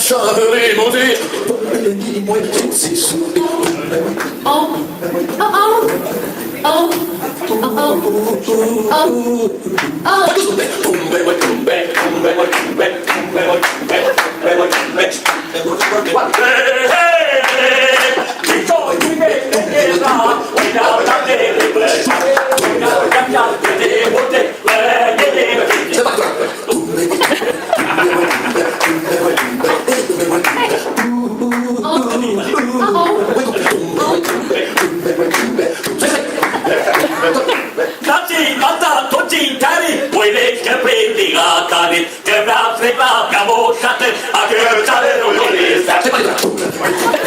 lasciaremo te. Nazi, Mata, Tochi, Tari, puedes que prediga Tari, que bla, se va, cabo, shate, a que el chale, no le